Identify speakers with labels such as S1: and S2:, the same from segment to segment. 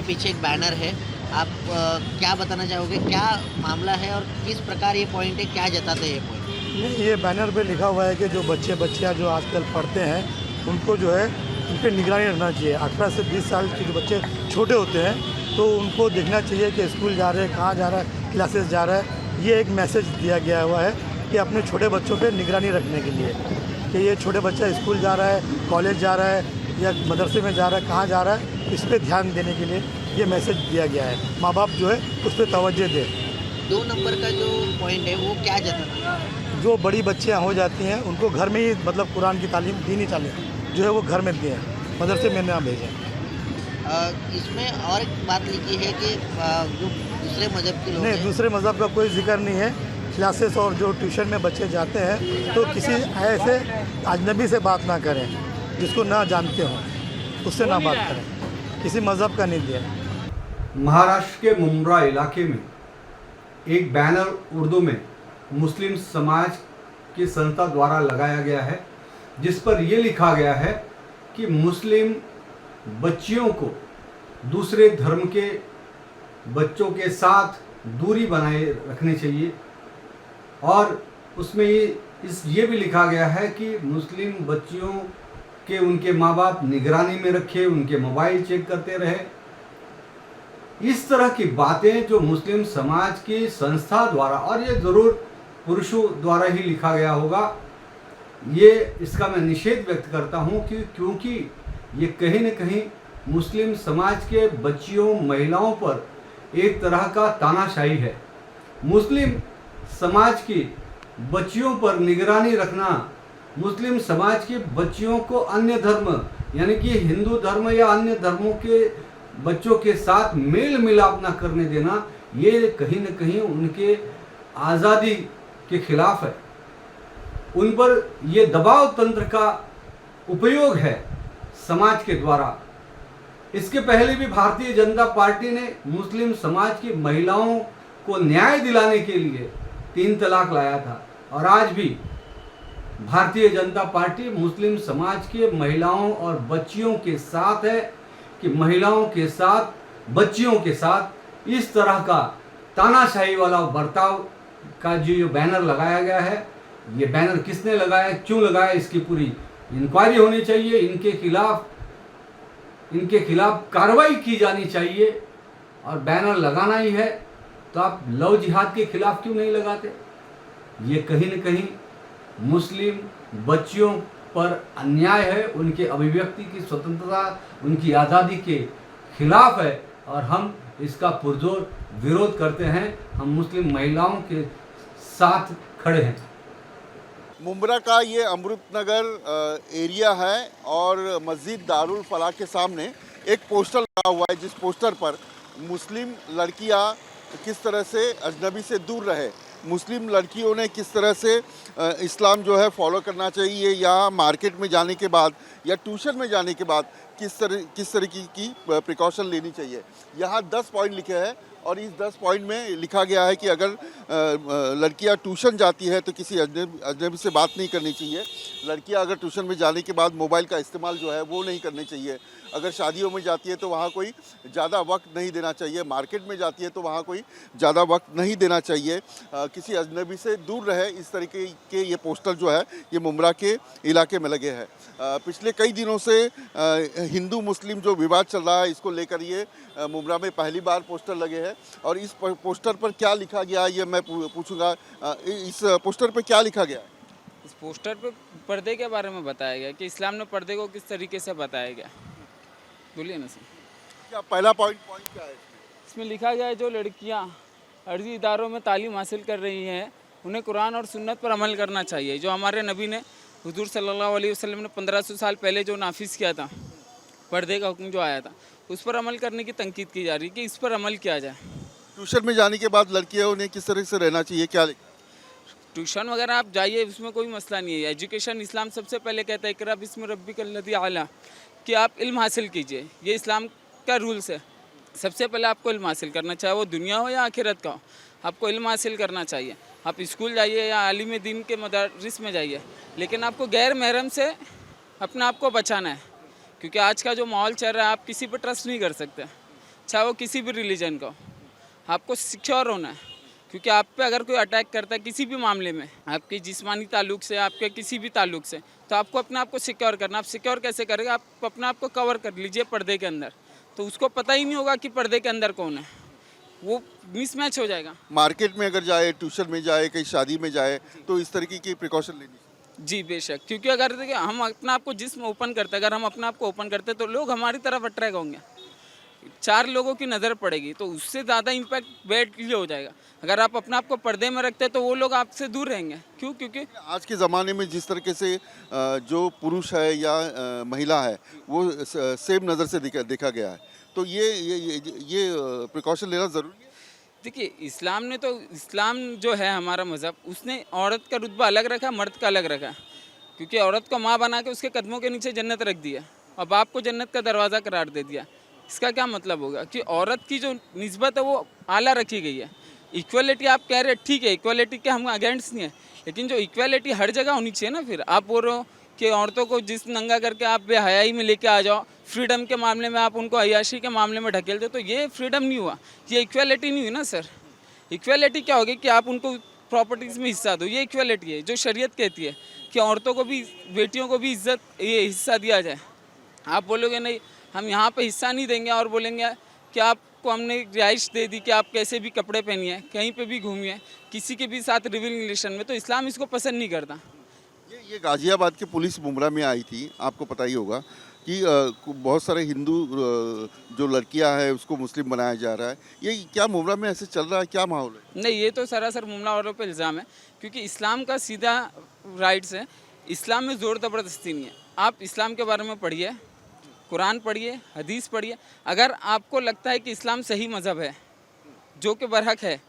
S1: पीछे एक बैनर है। आप क्या बताना चाहोगे, क्या मामला है और किस प्रकार ये पॉइंट है, क्या जताते हैं ये पॉइंट?
S2: नहीं, ये बैनर पे लिखा हुआ है कि जो बच्चे बच्चियाँ जो आजकल पढ़ते हैं उनको जो है उन पर निगरानी रखना चाहिए। 18 से 20 साल के जो बच्चे छोटे होते हैं तो उनको देखना चाहिए कि स्कूल जा रहे हैं, कहाँ जा रहा है, क्लासेस जा रहा है। ये एक मैसेज दिया गया हुआ है कि अपने छोटे बच्चों पे निगरानी रखने के लिए कि ये छोटे बच्चा स्कूल जा रहा है, कॉलेज जा रहा है या मदरसे में जा रहा है, कहाँ जा रहा है, इस पर ध्यान देने के लिए ये मैसेज दिया गया है। माँ बाप जो है उस पर तवज्जो दें।
S1: 2 नंबर का जो पॉइंट है वो क्या जताना है?
S2: जो बड़ी बच्चियाँ हो जाती हैं उनको घर में ही मतलब कुरान की तालीम, दीनी तालीम जो है वो घर में दें, मदरसे में ना भेजें।
S1: इसमें और एक बात लिखी है कि जो दूसरे मज़हब के लोग
S2: नहीं,
S1: हैं,
S2: दूसरे मज़हब का कोई जिक्र नहीं है। क्लासेस और जो ट्यूशन में बच्चे जाते हैं तो किसी ऐसे अजनबी से बात ना करें जिसको ना जानते हों, उससे ना बात करें, किसी मज़हब का नहीं दिया।
S3: महाराष्ट्र के मुंब्रा इलाके में एक बैनर उर्दू में मुस्लिम समाज की संस्था द्वारा लगाया गया है, जिस पर यह लिखा गया है कि मुस्लिम बच्चियों को दूसरे धर्म के बच्चों के साथ दूरी बनाए रखनी चाहिए। और उसमें ये भी लिखा गया है कि मुस्लिम बच्चियों के उनके माँ बाप निगरानी में रखे, उनके मोबाइल चेक करते रहे। इस तरह की बातें जो मुस्लिम समाज की संस्था द्वारा, और ये ज़रूर पुरुषों द्वारा ही लिखा गया होगा, ये इसका मैं निषेध व्यक्त करता हूँ कि क्योंकि ये कहीं न कहीं मुस्लिम समाज के बच्चियों, महिलाओं पर एक तरह का तानाशाही है। मुस्लिम समाज की बच्चियों पर निगरानी रखना, मुस्लिम समाज की बच्चियों को अन्य धर्म यानी कि हिंदू धर्म या अन्य धर्मों के बच्चों के साथ मेल मिलाप न करने देना, ये कहीं न कहीं उनके आज़ादी के खिलाफ है। उन पर ये दबाव तंत्र का उपयोग है समाज के द्वारा। इसके पहले भी भारतीय जनता पार्टी ने मुस्लिम समाज की महिलाओं को न्याय दिलाने के लिए 3 तलाक लाया था, और आज भी भारतीय जनता पार्टी मुस्लिम समाज के महिलाओं और बच्चियों के साथ है कि महिलाओं के साथ, बच्चियों के साथ इस तरह का तानाशाही वाला बर्ताव का जो बैनर लगाया गया है, ये बैनर किसने लगाया, क्यों लगाया, इसकी पूरी इंक्वायरी होनी चाहिए। इनके खिलाफ कार्रवाई की जानी चाहिए। और बैनर लगाना ही है तो आप लव जिहाद के खिलाफ क्यों नहीं लगाते? ये कहीं न कहीं मुस्लिम बच्चियों पर अन्याय है, उनके अभिव्यक्ति की स्वतंत्रता, उनकी आज़ादी के खिलाफ है, और हम इसका पुरजोर विरोध करते हैं। हम मुस्लिम महिलाओं के साथ खड़े हैं।
S4: मुंब्रा का ये अमृतनगर एरिया है और मस्जिद दारुल फलाह के सामने एक पोस्टर लगा हुआ है, जिस पोस्टर पर मुस्लिम लड़कियां किस तरह से अजनबी से दूर रहे, मुस्लिम लड़कियों ने किस तरह से इस्लाम जो है फॉलो करना चाहिए, या मार्केट में जाने के बाद या ट्यूशन में जाने के बाद किस तरह की प्रिकॉशन लेनी चाहिए। यहाँ 10 पॉइंट लिखे हैं और इस 10 पॉइंट में लिखा गया है कि अगर लड़कियां ट्यूशन जाती है तो किसी अजनबी से बात नहीं करनी चाहिए। लड़कियां अगर ट्यूशन में जाने के बाद मोबाइल का इस्तेमाल जो है वो नहीं करनी चाहिए। अगर शादियों में जाती है तो वहाँ कोई ज़्यादा वक्त नहीं देना चाहिए। मार्केट में जाती है तो वहाँ कोई ज़्यादा वक्त नहीं देना चाहिए। किसी अजनबी से दूर रहे, इस तरीके के ये पोस्टर जो है ये मुंब्रा के इलाके में लगे हैं। पिछले कई दिनों से हिंदू मुस्लिम जो विवाद चल रहा है, इसको लेकर ये मुंब्रा में पहली बार पोस्टर लगे हैं। और इस पोस्टर पर क्या लिखा गया है ये मैं पूछूंगा। इस पोस्टर पर क्या लिखा गया है?
S5: इस पोस्टर पर पर्दे के बारे में बताया गया कि इस्लाम ने पर्दे को किस तरीके से बताया गया। बोलिए ना सर।
S4: क्या पहला पॉइंट क्या है?
S5: इसमें लिखा गया है जो लड़कियां अर्जी इदारों में तालीम हासिल कर रही हैं उन्हें कुरान और सुन्नत पर अमल करना चाहिए। जो हमारे नबी ने, हुजूर सल्लल्लाहु अलैहि वसल्लम ने 1500 साल पहले जो नाफिज किया था, पर्दे का हुक्म जो आया था, उस पर अमल करने की तंकीद की जा रही है कि इस पर अमल किया जाए।
S4: ट्यूशन में जाने के बाद लड़कियों ने किस तरह से रहना चाहिए, क्या?
S5: ट्यूशन वगैरह आप जाइए, उसमें कोई मसला नहीं है। एजुकेशन इस्लाम सबसे पहले कहता है इक़रा बिस्मि रब्बिकल लज़ी अला, कि आप इल्म हासिल कीजिए। ये इस्लाम का रूल्स है। सबसे पहले आपको इल्म हासिल करना, चाहे वो दुनिया हो या आखिरत का हो, आपको इल्म हासिल करना चाहिए। आप स्कूल जाइए या आलिम दीन के मदारिस में जाइए, लेकिन आपको गैर महरम से अपने आप को बचाना है, क्योंकि आज का जो माहौल चल रहा है आप किसी पर ट्रस्ट नहीं कर सकते। चाहे वो किसी भी रिलीजन का हो, आपको सिक्योर होना है। क्योंकि आप पे अगर कोई अटैक करता है किसी भी मामले में, आपके जिस्मानी ताल्लुक से, आपके किसी भी ताल्लुक से, तो आपको अपने आप को सिक्योर करना। आप सिक्योर कैसे करेंगे? आप अपने आप को कवर कर लीजिए पर्दे के अंदर, तो उसको पता ही नहीं होगा कि पर्दे के अंदर कौन है, वो मिसमैच हो जाएगा।
S4: मार्केट में अगर जाए, ट्यूशन में जाए, कहीं शादी में जाए, तो इस तरीके की प्रिकॉशन लेनी चाहिए।
S5: जी बेशक, क्योंकि अगर देखिए हम अपने आप को जिस्म ओपन करते हैं, अगर हम अपने आप को ओपन करते हैं तो लोग हमारी तरफ अट्रैक्ट होंगे, 4 लोगों की नज़र पड़ेगी, तो उससे ज़्यादा इम्पैक्ट बेड के लिए हो जाएगा। अगर आप अपने आप को पर्दे में रखते हैं तो वो लोग आपसे दूर रहेंगे। क्यों? क्योंकि
S4: आज के ज़माने में जिस तरीके से जो पुरुष है या महिला है वो सेम नज़र से देखा गया है, तो ये प्रिकॉशन लेना ज़रूरी है।
S5: देखिए इस्लाम जो है हमारा मज़हब, उसने औरत का रुतबा अलग रखा, मर्द का अलग रखा। क्योंकि औरत को माँ बना के उसके कदमों के नीचे जन्नत रख दिया और बाप को जन्नत का दरवाज़ा करार दे दिया। इसका क्या मतलब होगा कि औरत की जो निस्बत है वो आला रखी गई है। इक्वलिटी आप कह रहे हैं, ठीक है, इक्वलिटी के हम अगेंस्ट नहीं है, लेकिन जो इक्वलिटी हर जगह होनी चाहिए ना। फिर आप बोल रहे हो कि औरतों को जिस नंगा करके आप बेहयाई में लेके आ जाओ, फ्रीडम के मामले में आप उनको अय्याशी के मामले में ढकेल दो, तो ये फ्रीडम नहीं हुआ, ये इक्वलिटी नहीं हुई ना सर। इक्वलिटी क्या होगी कि आप उनको प्रॉपर्टीज़ में हिस्सा दो, ये इक्वलिटी है जो शरीयत कहती है कि औरतों को भी, बेटियों को भी इज्जत, ये हिस्सा दिया जाए। आप बोलोगे नहीं हम यहाँ पे हिस्सा नहीं देंगे और बोलेंगे कि आपको हमने रिहाइश दे दी कि आप कैसे भी कपड़े पहनिए, कहीं पे भी घूमिए, किसी के भी साथ लिविंग रिलेशन में, तो इस्लाम इसको पसंद नहीं करता।
S4: ये गाजियाबाद की पुलिस मुमरा में आई थी, आपको पता ही होगा कि बहुत सारे हिंदू जो लड़कियां हैं उसको मुस्लिम बनाया जा रहा है। ये क्या मुमरा में ऐसे चल रहा है, क्या माहौल है?
S5: नहीं, ये तो सरासर मुमला वालों पे इल्ज़ाम है, क्योंकि इस्लाम का सीधा राइट्स है। इस्लाम में ज़ोर ज़बरदस्ती नहीं है। आप इस्लाम के बारे में पढ़िए, कुरान पढ़िए, हदीस पढ़िए। अगर आपको लगता है कि इस्लाम सही मज़हब है जो कि बरहक है,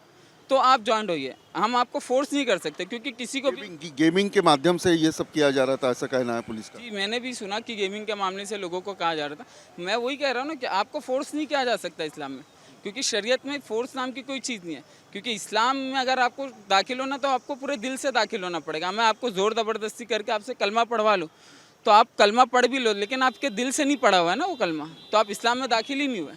S5: तो आप जॉइंट होइए। हम आपको फोर्स नहीं कर सकते, क्योंकि किसी को भी
S4: गेमिंग के माध्यम से ये सब किया जा रहा था, ऐसा कहना है पुलिस का।
S5: जी मैंने भी सुना कि गेमिंग के मामले से लोगों को कहा जा रहा था। मैं वही कह रहा हूँ ना कि आपको फोर्स नहीं किया जा सकता इस्लाम में, क्योंकि शरीयत में फोर्स नाम की कोई चीज़ नहीं है। क्योंकि इस्लाम में अगर आपको दाखिल होना तो आपको पूरे दिल से दाखिल होना पड़ेगा। मैं आपको ज़ोर ज़बरदस्ती करके आपसे कलमा पढ़वा लूँ तो आप कलमा पढ़ भी लो, लेकिन आपके दिल से नहीं पढ़ा हुआ है ना वो कलमा, तो आप इस्लाम में दाखिल ही नहीं हुए।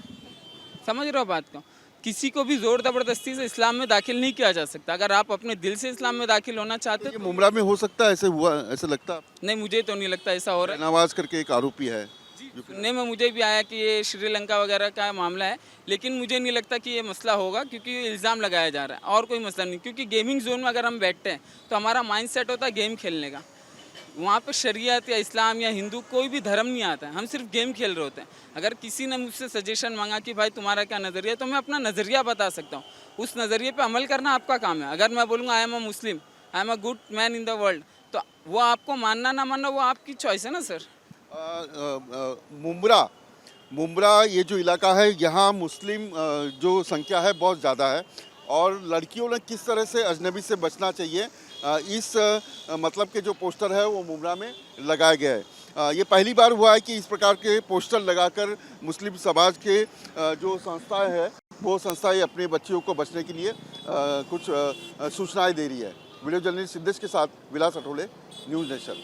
S5: समझ रहे हो बात को? किसी को भी ज़ोर ज़बरदस्ती से इस्लाम में दाखिल नहीं किया जा सकता। अगर आप अपने दिल से इस्लाम में दाखिल होना चाहते
S4: ये
S5: हो
S4: मुमरा में हो सकता है, ऐसे हुआ, ऐसे लगता है?
S5: नहीं, मुझे तो नहीं लगता ऐसा हो रहा है।
S4: नवाज करके एक आरोपी है।
S5: सुनने में मुझे भी आया कि ये श्रीलंका वगैरह का मामला है, लेकिन मुझे नहीं लगता कि ये मसला होगा, क्योंकि ये इल्ज़ाम लगाया जा रहा है और कोई मसला नहीं। क्योंकि गेमिंग जोन में अगर हम बैठते हैं तो हमारा माइंड सेट होता है गेम खेलने का। वहाँ पे शरीयत या इस्लाम या हिंदू कोई भी धर्म नहीं आता है, हम सिर्फ गेम खेल रहे होते हैं। अगर किसी ने मुझसे सजेशन मांगा कि भाई तुम्हारा क्या नज़रिया है, तो मैं अपना नज़रिया बता सकता हूँ। उस नज़रिए पे अमल करना आपका काम है। अगर मैं बोलूँगा I am a Muslim, I am a good man in the world, तो वो आपको मानना ना मानना वो आपकी चॉइस है ना सर।
S4: मुमरा ये जो इलाका है, यहाँ मुस्लिम जो संख्या है बहुत ज़्यादा है, और लड़कियों ने किस तरह से अजनबी से बचना चाहिए, इस मतलब के जो पोस्टर है वो मुमरा में लगाया गया है। ये पहली बार हुआ है कि इस प्रकार के पोस्टर लगाकर मुस्लिम समाज के जो संस्थाएं हैं वो संस्थाएं अपने बच्चियों को बचने के लिए कुछ सूचनाएं दे रही है। वीडियो जर्नलिस्ट सिद्धेश के साथ विलास अठोले, न्यूज़ नेशन।